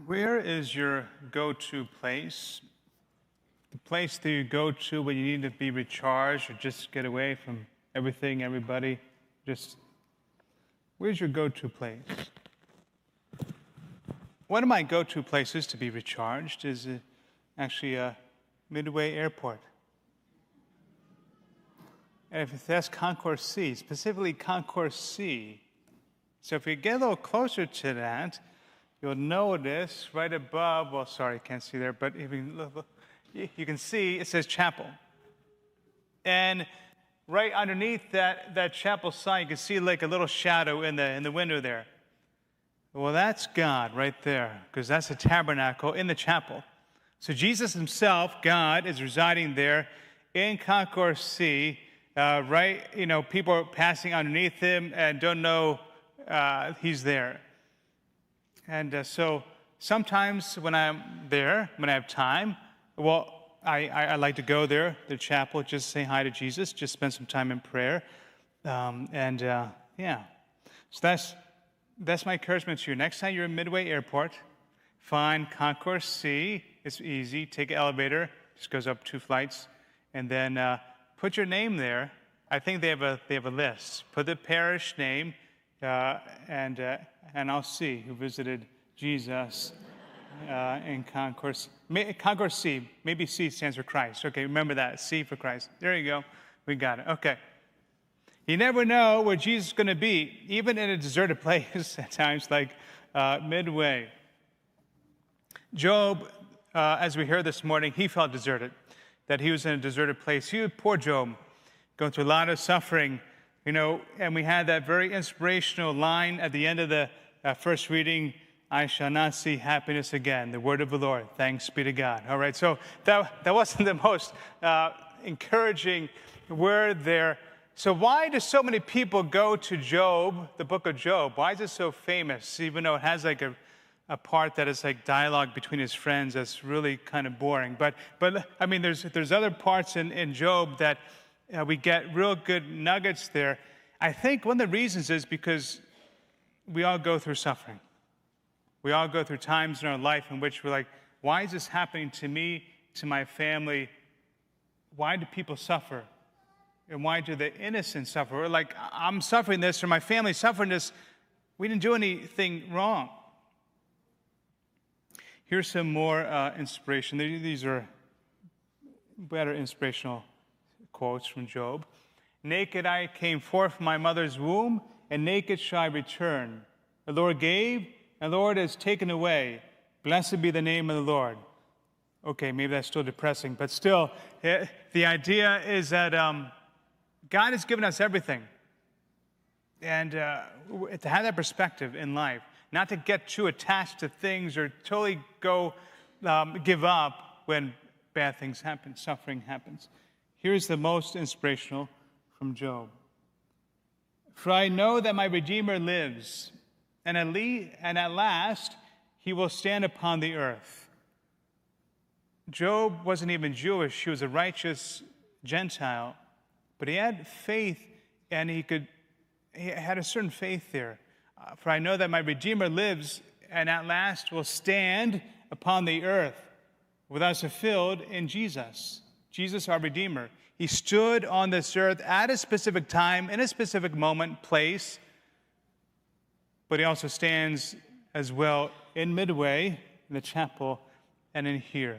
Where is your go-to place? The place that you go to when you need to be recharged or just get away from everything, everybody? Where's your go-to place? One of my go-to places to be recharged is actually Midway Airport. And if that's Concourse C, specifically Concourse C. So if you get a little closer to that, you'll notice right above, well, sorry, can't see there, but if you can see it says chapel. And right underneath that chapel sign, you can see like a little shadow in the window there. Well, that's God right there, because that's a tabernacle in the chapel. So Jesus himself, God, is residing there in Concourse C, right? You know, people are passing underneath him and don't know he's there. And so sometimes when I'm there, when I have time, well, I like to go there, the chapel, just say hi to Jesus, just spend some time in prayer. So that's my encouragement to you. Next time you're in Midway Airport, find Concourse C. It's easy. Take an elevator. Just goes up 2 flights. And then put your name there. I think they have a list. Put the parish name, and I'll see who visited Jesus in Concourse. Concourse C. Maybe C stands for Christ. Okay, remember that. C for Christ. There you go. We got it. Okay. You never know where Jesus is going to be, even in a deserted place at times like Midway. Job, as we heard this morning, he felt deserted, that he was in a deserted place. Poor Job, going through a lot of suffering, you know, and we had that very inspirational line at the end of the first reading, I shall not see happiness again, the word of the Lord, thanks be to God. All right, so that wasn't the most encouraging word there. So why do so many people go to Job, the book of Job? Why is it so famous, even though it has like a part that is like dialogue between his friends that's really kind of boring? But I mean, there's other parts in Job that we get real good nuggets there. I think one of the reasons is because we all go through suffering. We all go through times in our life in which we're like, why is this happening to me, to my family? Why do people suffer? And why do the innocent suffer? Or like, I'm suffering this, or my family's suffering this. We didn't do anything wrong. Here's some more inspiration. These are better inspirational quotes from Job. Naked I came forth from my mother's womb, and naked shall I return. The Lord gave, and the Lord has taken away. Blessed be the name of the Lord. Okay, maybe that's still depressing, but still, the idea is that God has given us everything. And to have that perspective in life, not to get too attached to things or totally give up when bad things happen, suffering happens. Here's the most inspirational from Job. For I know that my Redeemer lives, and at last he will stand upon the earth. Job wasn't even Jewish. He was a righteous Gentile. But he had faith, and he had a certain faith there. For I know that my Redeemer lives, and at last will stand upon the earth, with us fulfilled in Jesus. Jesus, our Redeemer. He stood on this earth at a specific time, in a specific moment, place, but he also stands as well in Midway, in the chapel, and in here,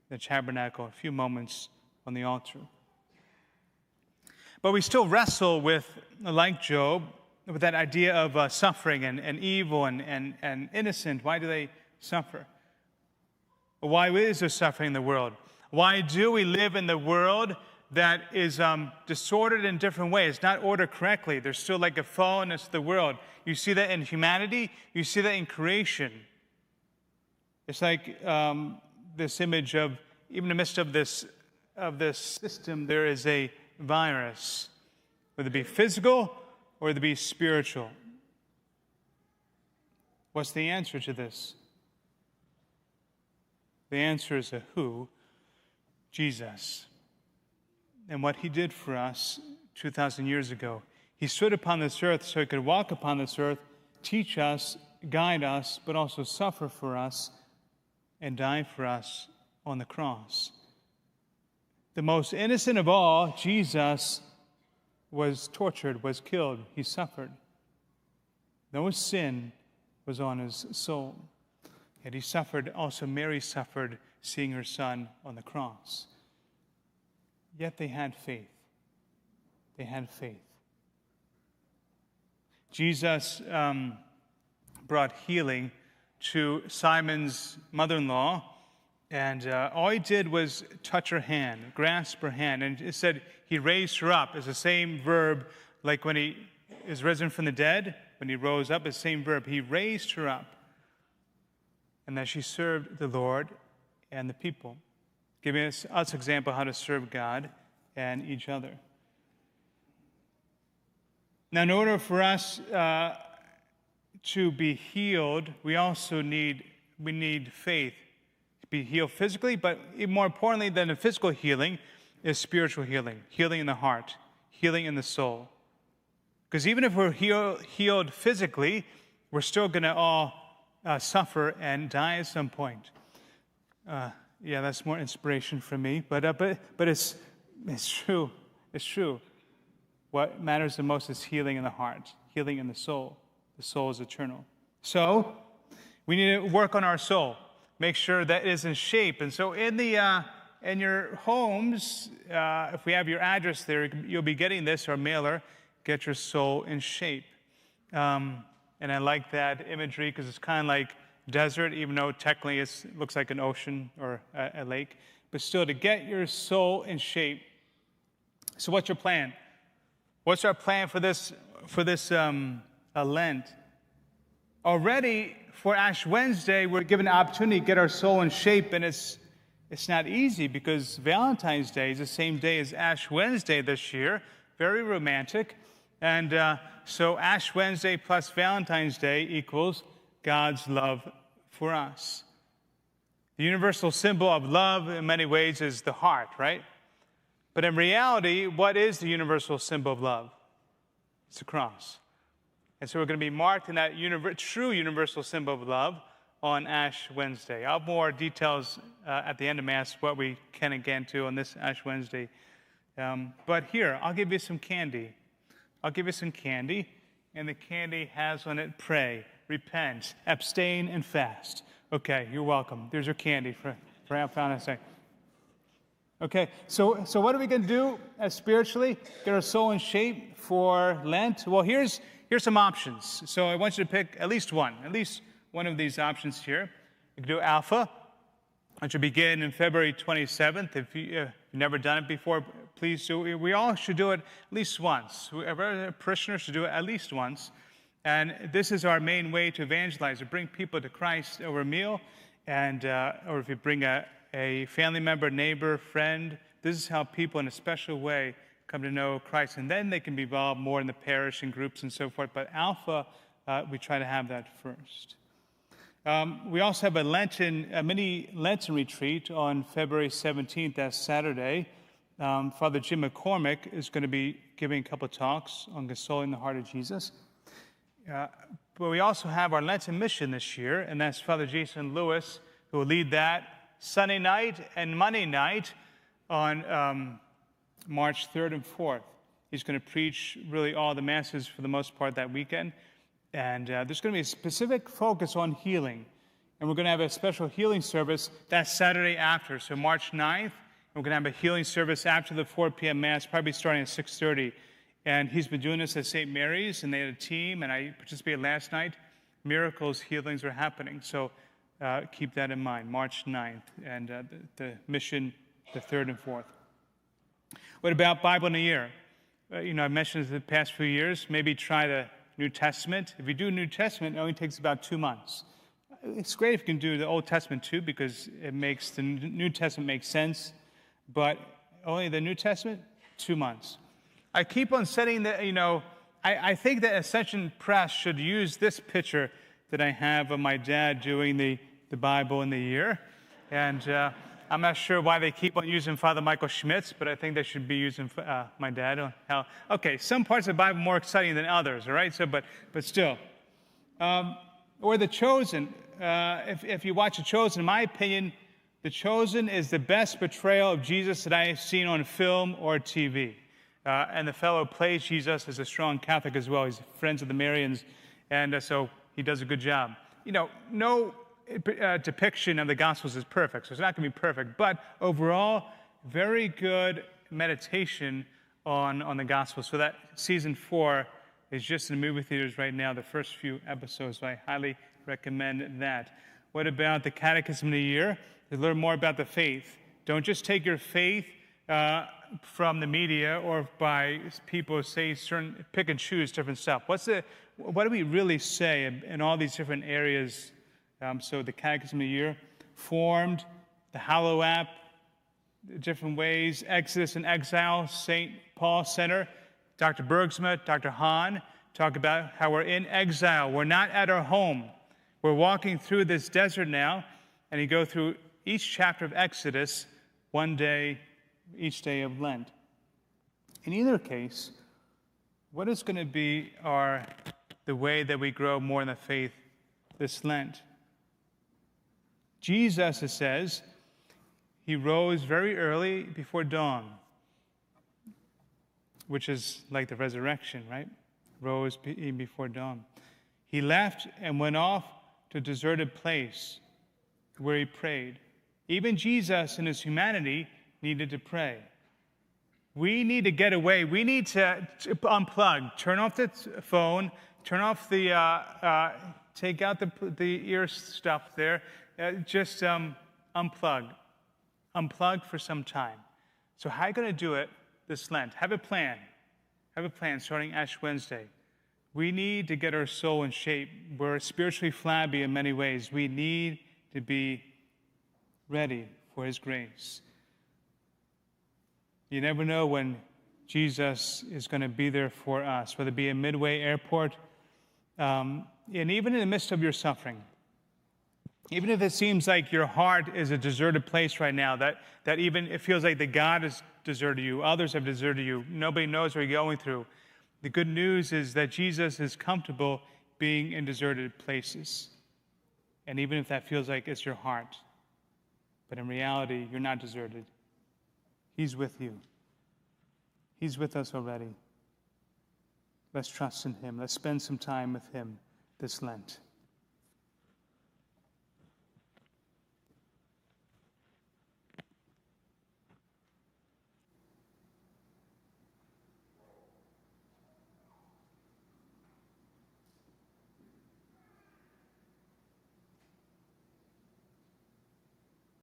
the tabernacle, a few moments on the altar. But we still wrestle with, like Job, with that idea of suffering and evil and innocent. Why do they suffer? Why is there suffering in the world? Why do we live in the world that is disordered in different ways, not ordered correctly? There's still like a fallenness to the world. You see that in humanity. You see that in creation. It's like this image of, even in the midst of this system, there is a virus, whether it be physical or whether it be spiritual. What's the answer to this? The answer is a who, Jesus. And what he did for us 2,000 years ago. He stood upon this earth so he could walk upon this earth, teach us, guide us, but also suffer for us and die for us on the cross. The most innocent of all, Jesus, was tortured, was killed. He suffered. No sin was on his soul. Yet he suffered, also Mary suffered, seeing her son on the cross. Yet they had faith. They had faith. Jesus brought healing to Simon's mother-in-law, and all he did was touch her hand, grasp her hand, and it said he raised her up. It's the same verb like when he is risen from the dead, when he rose up, it's the same verb. He raised her up, and that she served the Lord and the people, giving us example how to serve God and each other. Now, in order for us to be healed, we also need faith to be healed physically, but even more importantly than the physical healing is spiritual healing, healing in the heart, healing in the soul. Because even if we're healed physically, we're still going to all suffer and die at some point. Yeah, that's more inspiration for me, but it's true. It's true. What matters the most is healing in the heart, healing in the soul. The soul is eternal. So we need to work on our soul, make sure that it is in shape. And so in your homes, if we have your address there, you'll be getting this, our mailer, Get Your Soul in Shape. And I like that imagery because it's kind of like desert, even though technically it looks like an ocean or a lake. But still, to get your soul in shape. So what's your plan? What's our plan for this Lent? Already for Ash Wednesday, we're given an opportunity to get our soul in shape, and it's not easy because Valentine's Day is the same day as Ash Wednesday this year. Very romantic. And so Ash Wednesday plus Valentine's Day equals God's love for us. The universal symbol of love in many ways is the heart, right? But in reality, what is the universal symbol of love? It's the cross. And so we're going to be marked in that true universal symbol of love on Ash Wednesday. I'll have more details at the end of Mass, what we can and can't do on this Ash Wednesday. But here, I'll give you some candy. I'll give you some candy, and the candy has on it pray, repent, abstain, and fast. Okay, you're welcome. There's your candy for Valentine's Day. Okay, so what are we going to do spiritually? Get our soul in shape for Lent? Well, here's some options. So I want you to pick at least one of these options here. You can do Alpha, which will begin in February 27th. If you've never done it before, please do it. We all should do it at least once. Every parishioner should do it at least once. And this is our main way to evangelize, to bring people to Christ over a meal, and or if you bring a family member, neighbor, friend. This is how people in a special way come to know Christ. And then they can be involved more in the parish and groups and so forth. But Alpha, we try to have that first. We also have a mini Lenten retreat on February 17th, that's Saturday. Father Jim McCormick is going to be giving a couple of talks on consoling the heart of Jesus. But we also have our Lenten mission this year, and that's Father Jason Lewis, who will lead that Sunday night and Monday night on March 3rd and 4th. He's going to preach really all the masses for the most part that weekend. And there's going to be a specific focus on healing. And we're going to have a special healing service that Saturday after, so March 9th. We're going to have a healing service after the 4 p.m. Mass, probably starting at 6:30. And he's been doing this at St. Mary's, and they had a team, and I participated last night. Miracles, healings are happening. So keep that in mind, March 9th, and the mission, the 3rd and 4th. What about Bible in a year? I mentioned the past few years, maybe try the New Testament. If you do New Testament, it only takes about 2 months. It's great if you can do the Old Testament too, because it makes the New Testament make sense, but only the New Testament, 2 months. I keep on setting that, I think that Ascension Press should use this picture that I have of my dad doing the Bible in the year. And I'm not sure why they keep on using Father Michael Schmitz, but I think they should be using my dad. Okay, some parts of the Bible are more exciting than others, all right? So, but still. Or The Chosen. if you watch The Chosen, in my opinion, The Chosen is the best portrayal of Jesus that I have seen on film or TV. And the fellow who plays Jesus is a strong Catholic as well. He's friends with the Marians, and so he does a good job. No depiction of the Gospels is perfect, so it's not going to be perfect. But overall, very good meditation on the Gospels. So that season 4 is just in the movie theaters right now, the first few episodes, so I highly recommend that. What about the Catechism of the Year? To learn more about the faith. Don't just take your faith from the media or by people who say certain, pick and choose different stuff. What do we really say in all these different areas? So the Catechism of the Year, Formed, the Hallow app, different ways, Exodus and Exile, St. Paul Center, Dr. Bergsma, Dr. Hahn talk about how we're in exile. We're not at our home. We're walking through this desert now, and you go through each chapter of Exodus one day, each day of Lent. In either case, what is going to be the way that we grow more in the faith this Lent? Jesus, it says, he rose very early before dawn, which is like the resurrection, right? Rose before dawn. He left and went off to a deserted place where he prayed. Even Jesus in his humanity needed to pray. We need to get away. We need to unplug. Turn off the phone. Turn off the, take out the ear stuff there. Just unplug. Unplug for some time. So how are you going to do it this Lent? Have a plan. Have a plan starting Ash Wednesday. We need to get our soul in shape. We're spiritually flabby in many ways. We need to be ready for his grace. You never know when Jesus is going to be there for us, whether it be in Midway Airport, and even in the midst of your suffering. Even if it seems like your heart is a deserted place right now, that even it feels like that God has deserted you, others have deserted you, nobody knows what you're going through. The good news is that Jesus is comfortable being in deserted places. And even if that feels like it's your heart, but in reality, you're not deserted. He's with you. He's with us already. Let's trust in him. Let's spend some time with him this Lent.